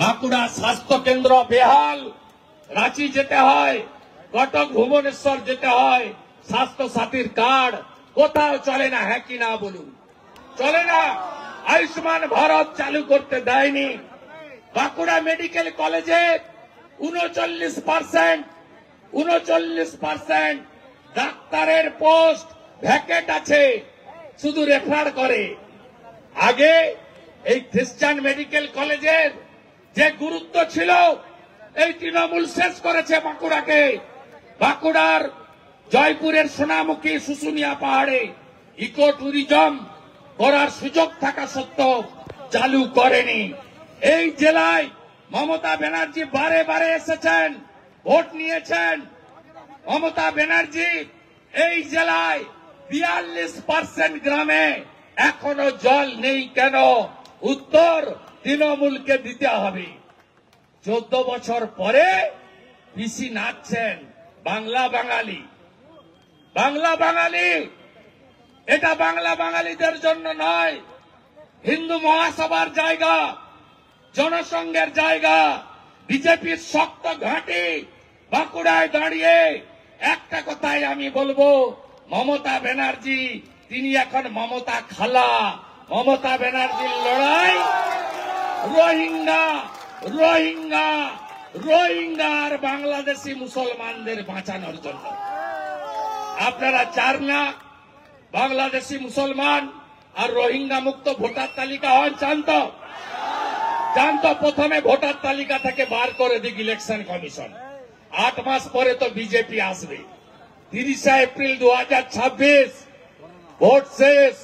বাঁকুড়া স্বাস্থ্য কেন্দ্র বেহাল, রাঁচি যেতে হয়, কটক ভুবনেশ্বর যেতে হয়, স্বাস্থ্য সাথীর কার্ড কোথাও চলে না। হ্যাঁ কি না বলুন, চলে না। আয়ুষ্মান ভারত চালু করতে দেয়নি। বাঁকুড়া মেডিকেল কলেজে 39% ডাক্তারের পোস্ট ভ্যাকেট আছে, শুধু রেফার করে। আগে এই খ্রিস্টান মেডিকেল কলেজের যে গুরুত্ব ছিল, এই তৃণমূল শেষ করেছে বাঁকুড়াকে। বাঁকুড়ার জয়পুরের সোনামুখী শুশুনিয়া পাহাড়ে ইকো ট্যুরিজম করার সুযোগ থাকা সত্ত্বেও চালু করেনি। এই জেলায় মমতা ব্যানার্জি বারে বারে এসেছেন, ভোট নিয়েছেন। মমতা ব্যানার্জি এই জেলায় 42% গ্রামে এখনো জল নেই কেন? উত্তর তৃণমূলকে দিতে হবে। 14 বছর পরে পিসি নাচছেন বাংলা বাঙালি। বাংলা বাঙালি, এটা বাংলা বাঙালিদের জন্য নয়, হিন্দু মহাসভার জায়গা, জনসংঘের জায়গা, বিজেপির শক্ত ঘাঁটি। বাঁকুড়ায় দাঁড়িয়ে একটা কথাই আমি বলবো, মমতা ব্যানার্জি তিনি এখন মমতা খালা। মমতা ব্যানার্জির লড়াই রোহিঙ্গা রোহিঙ্গা রোহিঙ্গা আর বাংলাদেশি মুসলমানদের বাঁচানোর জন্য। আপনারা চার না বাংলাদেশি মুসলমান আর রোহিঙ্গা মুক্ত ভোটার তালিকা হন? জানতো প্রথমে ভোটার তালিকা থেকে বার করে দিক ইলেকশন কমিশন। 8 মাস পরে তো বিজেপি আসবে। 30 এপ্রিল 2026 ভোট শেষ,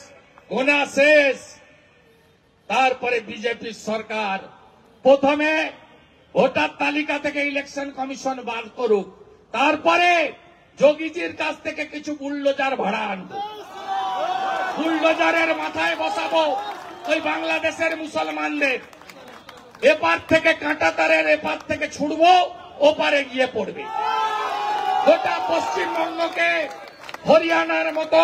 গোনা শেষ। তারপরে বিজেপি সরকার প্রথমে ভোটার তালিকা থেকে ইলেকশন কমিশন বার করুক, তারপরে যোগীজির কাছ থেকে কিছু বুলডোজার ভাড়া আনবো। বুলডোজারের মাথায় বসাবো ওই বাংলাদেশের মুসলমানদের। এপার থেকে কাঁটা তারের এপার থেকে ছুড়বো, ওপারে গিয়ে পড়বে। গোটা পশ্চিমবঙ্গকে হরিয়ানার মতো,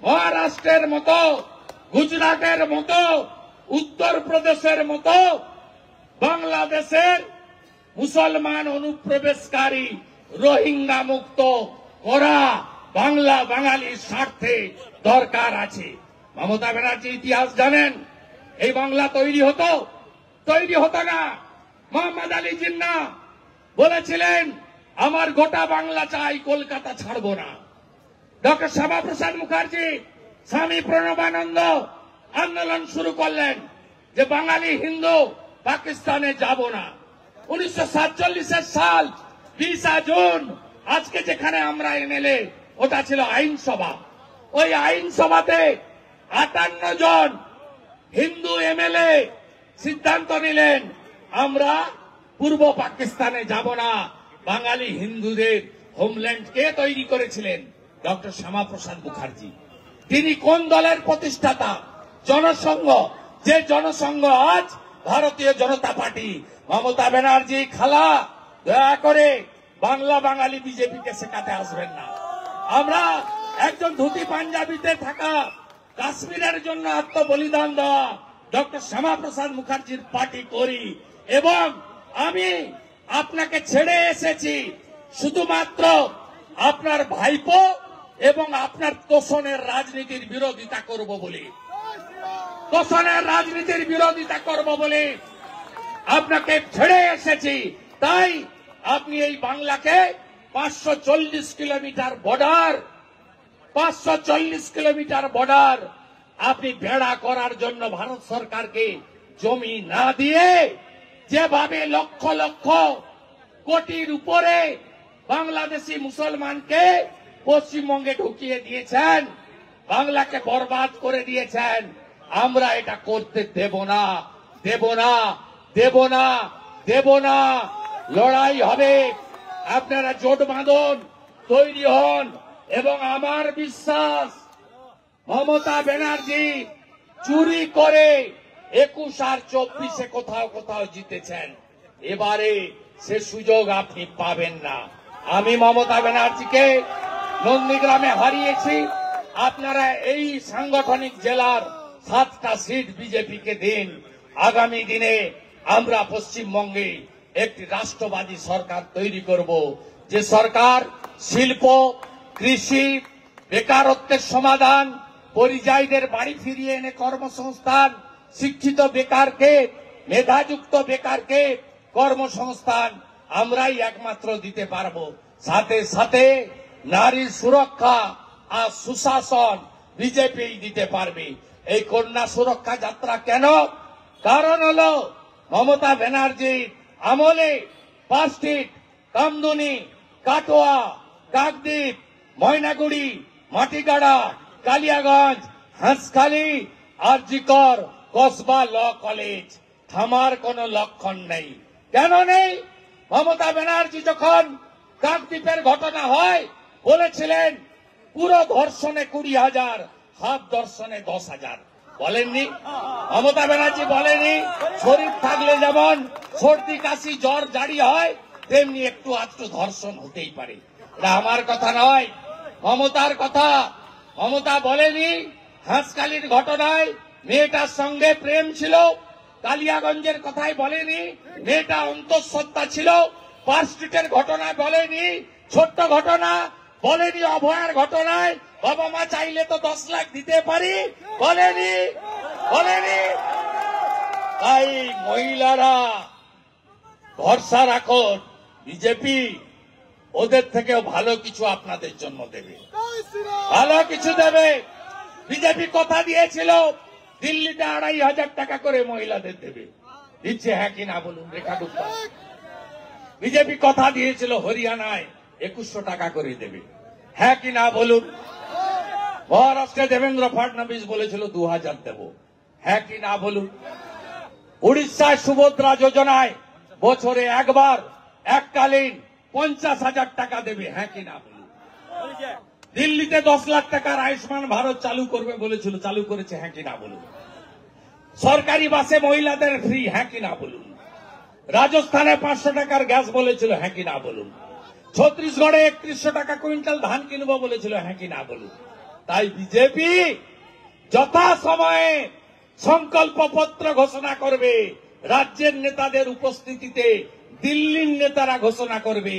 মহারাষ্ট্রের মতো, গুজরাটের মতো, উত্তরপ্রদেশের মতো বাংলাদেশের মুসলমান অনুপ্রবেশকারী রোহিঙ্গা মুক্ত করা বাংলা বাঙালির স্বার্থে দরকার আছে। মমতা ব্যানার্জি ইতিহাস জানেন, এই বাংলা তৈরি হতো না। মোহাম্মদ আলী জিন্না বলেছিলেন আমার গোটা বাংলা চাই, কলকাতা ছাড়বো না। ডক্টর শ্যামাপ্রসাদ মুখার্জি, স্বামী প্রণবানন্দ আন্দোলন শুরু করলেন যে বাঙালি হিন্দু পাকিস্তানে যাব না। 1947 সাল 20 জুন, আজকে যেখানে আমরা এমএলএ, ওটা ছিল আইনসভা। ওই আইনসভাতে 58 জন হিন্দু এমএলএ সিদ্ধান্ত নিলেন আমরা পূর্ব পাকিস্তানে যাব না। বাঙালি হিন্দুদের হোমল্যান্ড কে তৈরি করেছিলেন? ডক্টর শ্যামাপ্রসাদ মুখার্জি। তিনি কোন দলের প্রতিষ্ঠাতা? জনসংঘ। যে জনসংঘ আজ ভারতীয় জনতা পার্টি। মমতা ব্যানার্জি খালা, দয়া করে বাংলা বাঙালি বিজেপিকে শেখাতে আসবেন না। আমরা একজন ধুতি পাঞ্জাবিতে থাকা, কাশ্মীরের জন্য আত্মবলিদান দেওয়া ডক্টর শ্যামাপ্রসাদ মুখার্জির পার্টি করি, এবং আমি আপনাকে ছেড়ে এসেছি শুধুমাত্র আপনার ভাইপো এবং আপনার তোষণের রাজনীতির বিরোধিতা করব বলে। তোষণের রাজনীতির বিরোধিতা করব বলে আপনাকে ছেড়ে এসেছি। তাই আপনি এই বাংলাকে 540 কিলোমিটার বর্ডার, 540 কিলোমিটার বর্ডার আপনি বেড়া করার জন্য ভারত সরকারকে জমি না দিয়ে যেভাবে লক্ষ লক্ষ কোটির উপরে বাংলাদেশি মুসলমানকে পশ্চিমবঙ্গে ঢুকিয়ে দিয়েছেন, বাংলাকে বরবাদ করে দিয়েছেন, আমরা এটা করতে দেব না, দেব না, দেব না, দেব না। লড়াই হবে। আপনারা জোট বাঁধন, তৈরি হন, এবং আমার বিশ্বাস মমতা ব্যানার্জি চুরি করে 21 আর 24-এ কোথাও কোথাও জিতেছেন। এবারে সে সুযোগ আপনি পাবেন না। আমি মমতা ব্যানার্জিকে নন্দীগ্রামে হারিয়েছি। আপনারা এই সাংগঠনিক জেলার 7টা সিট বিজেপিকে দিন। আগামী দিনে আমরা পশ্চিমবঙ্গে একটি রাষ্ট্রবাদী সরকার তৈরি করব, যে সরকার শিল্প, কৃষি, বেকারত্বের সমাধান, পরিযায়ীদের বাড়ি ফিরিয়ে এনে কর্মসংস্থান, শিক্ষিত বেকারকে, মেধাযুক্ত বেকারকে কর্মসংস্থান আমরাই একমাত্র দিতে পারবো। সাথে সাথে নারীর সুরক্ষা আর সুশাসন বিজেপি দিতে পারবে। এই কন্যা সুরক্ষা যাত্রা কেন? কারণ হলো মমতা ব্যানার্জির আমলে পাঁচটিট, কামদুনি, কাটোয়া, কাকদ্বীপ, ময়নাগুড়ি, মাটিগাড়া, কালিয়াগঞ্জ, হাঁসখালি, আরজিকর, কসবা ল কলেজ থামার কোন লক্ষণ নেই। কেন নেই? মমতা ব্যানার্জি যখন কাকদ্বীপের ঘটনা হয় বলেছিলেন পুরো ধর্ষণে 20,000, হাফ ধর্ষণে 10,000। বলেননি? মমতা ব্যানার্জি বলেনি শরীর থাকলে যেমন সর্দি কাশি জ্বর জারি হয় তেমনি একটু আধটু ধর্ষণ হতেই পারে। এটা আমার কথা নয়, মমতার কথা। মমতা বলেনি হাঁসখালির ঘটনায় মেয়েটার সঙ্গে প্রেম ছিল, কালিয়াগঞ্জের কথাই বলেনি মেয়েটা অন্তঃসত্ত্বা ছিল, পার্ক স্ট্রিটের ঘটনায় বলেনি ছোট্ট ঘটনা, বলেনি অভয়ার ঘটনায় বাবা মা চাইলে তো 10 লাখ দিতে পারি, বলেনি। তাই মহিলারা ভরসা রাখুন, বিজেপি ওদের থেকেও ভালো কিছু আপনাদের জন্য দেবে, ভালো কিছু দেবে। বিজেপি কথা দিয়েছিল দিল্লিতে 2,500 টাকা করে মহিলাদের দেবে, দিচ্ছে হ্যাঁ কি না বলুন? রেখা গুপ্তা। বিজেপি কথা দিয়েছিল হরিয়ানায় 2,100 টাকা করে দেবে, হ্যাঁ কি না বলুন? মহারাষ্ট্রে দেবেন্দ্র ফডনবিস বলেছিল 2,000 দেব, হ্যাঁ কি না বলুন? উড়িষ্যায় সুভদ্রা যোজনায় বছরে একবার এককালীন 50,000 টাকা দেবে, হ্যাঁ কি না বলুন? দিল্লিতে 10 লাখ টাকার আয়ুষ্মান ভারত চালু করবে বলেছিল, চালু করেছে, হ্যাঁ কি না বলুন? সরকারি বাসে মহিলাদের ফ্রি, হ্যাঁ কি না বলুন? রাজস্থানে 500 টাকার গ্যাস বলেছিল, হ্যাঁ কি না বলুন? ছত্তিশগড়ে 3100 টাকা কুইন্টাল ধান কিনবো বলেছিল, হ্যাঁ কি না বলুন? তাই বিজেপি যথা সময়ে সংকল্পপত্র ঘোষণা করবে, রাজ্যের নেতাদের উপস্থিতিতে দিল্লির নেতারা ঘোষণা করবে।